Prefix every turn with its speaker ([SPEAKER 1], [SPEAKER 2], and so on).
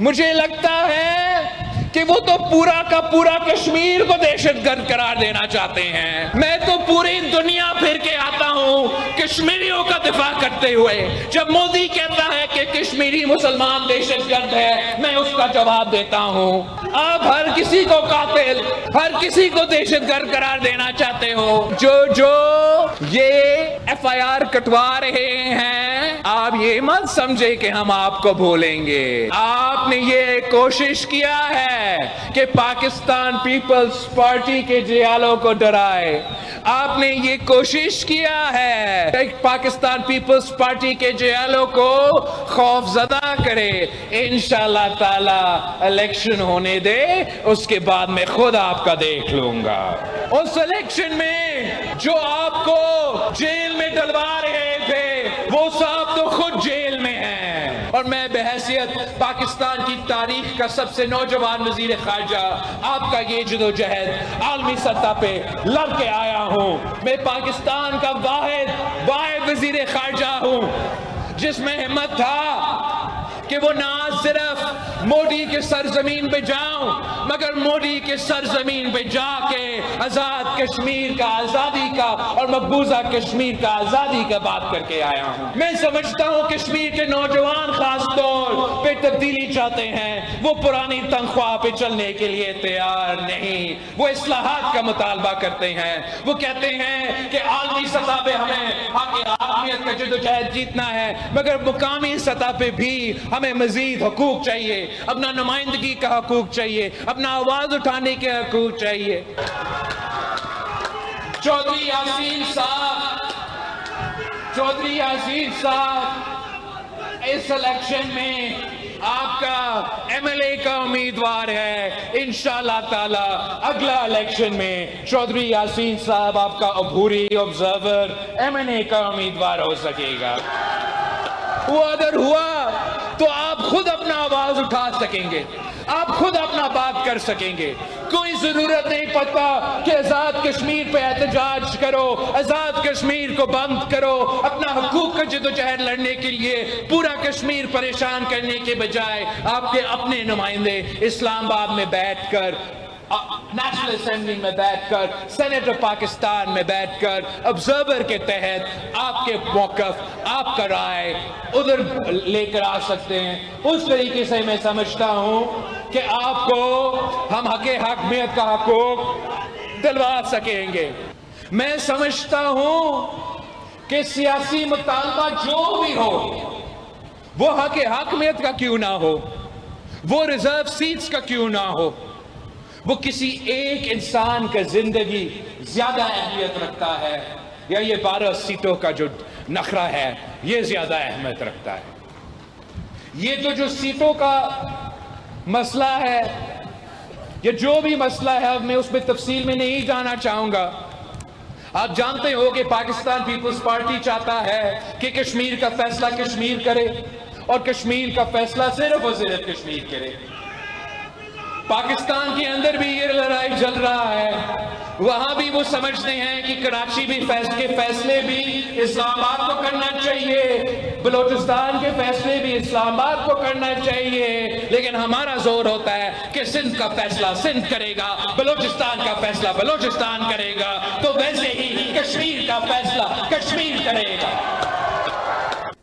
[SPEAKER 1] مجھے لگتا ہے کہ وہ تو پورا کا پورا کشمیر کو دہشت گرد قرار دینا چاہتے ہیں. میں تو پوری دنیا پھر کے آتا ہوں کشمیریوں کا دفاع کرتے ہوئے. جب مودی کہتا ہے کہ کشمیری مسلمان دہشت گرد ہے، میں اس کا جواب دیتا ہوں. آپ ہر کسی کو قاتل، ہر کسی کو دہشت گرد قرار دینا چاہتے ہو. جو یہ ایف آئی آر کٹوا رہے ہیں، آپ یہ مت سمجھے کہ ہم آپ کو بھولیں گے. آپ نے یہ کوشش کیا ہے کہ پاکستان پیپلز پارٹی کے جیالوں کو ڈرائے. آپ نے یہ کوشش کیا ہے کہ پاکستان پیپلز پارٹی کے جیالوں کو خوف زدہ کرے. انشاءاللہ تعالی الیکشن ہونے دے، اس کے بعد میں خود آپ کا دیکھ لوں گا. اس الیکشن میں جو آپ کو جیل میں ڈلوا رہے تھے وہ صاحب تو خود جیل میں ہیں. اور میں بحیثیت پاکستان کی تاریخ کا سب سے نوجوان وزیر خارجہ آپ کا یہ جدوجہد عالمی سطح پہ لڑ کے آیا ہوں. میں پاکستان کا واحد وزیر خارجہ ہوں جس میں ہمت تھا کہ وہ نہ صرف مودی کے سرزمین پہ جاؤں مگر مودی کے سرزمین پہ جا کے آزاد کشمیر کا، آزادی کا اور مقبوضہ کشمیر کا آزادی کا بات کر کے آیا ہوں. میں سمجھتا ہوں کشمیر کے نوجوان خاص طور پہ تبدیلی چاہتے ہیں. وہ پرانی تنخواہ پہ چلنے کے لیے تیار نہیں. وہ اصلاحات کا مطالبہ کرتے ہیں. وہ کہتے ہیں کہ عالمی سطح پہ ہمیں حاکمیت کا جدوجہد جیتنا ہے مگر مقامی سطح پہ بھی ہمیں مزید حقوق چاہیے. اپنا نمائندگی کا حقوق چاہیے، اپنا آواز اٹھانے کے حقوق چاہیے. چودھری یاسین صاحب اس الیکشن میں آپ کا ایم ایل اے کا امیدوار ہے. انشاءاللہ تعالی اگلا الیکشن میں چودھری یاسین صاحب آپ کا عبوری آبزرور ایم این اے کا امیدوار ہو سکے گا. وہ اگر ہوا تو آپ خود اپنا آواز اٹھا سکیں گے، آپ خود اپنا بات کر سکیں گے. کوئی ضرورت نہیں پڑتا کہ آزاد کشمیر پہ احتجاج کرو، آزاد کشمیر کو بند کرو. اپنا حقوق کا جدوجہد لڑنے کے لیے پورا کشمیر پریشان کرنے کے بجائے آپ کے اپنے نمائندے اسلام آباد میں بیٹھ کر، نیشنل اسمبلی میں بیٹھ کر، سینٹ آف پاکستان میں بیٹھ کر آبزرور کے تحت آپ کے موقف، آپ کا رائے ادھر لے کر آ سکتے ہیں. اس طریقے سے میں سمجھتا ہوں کہ آپ کو ہم حاکمیت کا حقوق دلوا سکیں گے. میں سمجھتا ہوں کہ سیاسی مطالبہ جو بھی ہو، وہ حاکمیت کا کیوں نہ ہو، وہ ریزرو سیٹس کا کیوں نہ ہو، وہ کسی ایک انسان کا زندگی زیادہ اہمیت رکھتا ہے یا یہ 12 سیٹوں کا جو نخرہ ہے یہ زیادہ اہمیت رکھتا ہے. یہ تو جو سیٹوں کا مسئلہ ہے یا جو بھی مسئلہ ہے میں اس میں تفصیل میں نہیں جانا چاہوں گا. آپ جانتے ہو کہ پاکستان پیپلز پارٹی چاہتا ہے کہ کشمیر کا فیصلہ کشمیر کرے اور کشمیر کا فیصلہ صرف اور صرف کشمیر کرے. پاکستان کے اندر بھی یہ لڑائی چل رہا ہے. وہاں بھی وہ سمجھتے ہیں کہ کراچی بھی کے فیصلے بھی اسلام آباد کو کرنا چاہیے، بلوچستان کے فیصلے بھی اسلام آباد کو کرنا چاہیے. لیکن ہمارا زور ہوتا ہے کہ سندھ کا فیصلہ سندھ کرے گا، بلوچستان کا فیصلہ بلوچستان کرے گا، تو ویسے ہی کشمیر کا فیصلہ کشمیر کرے گا.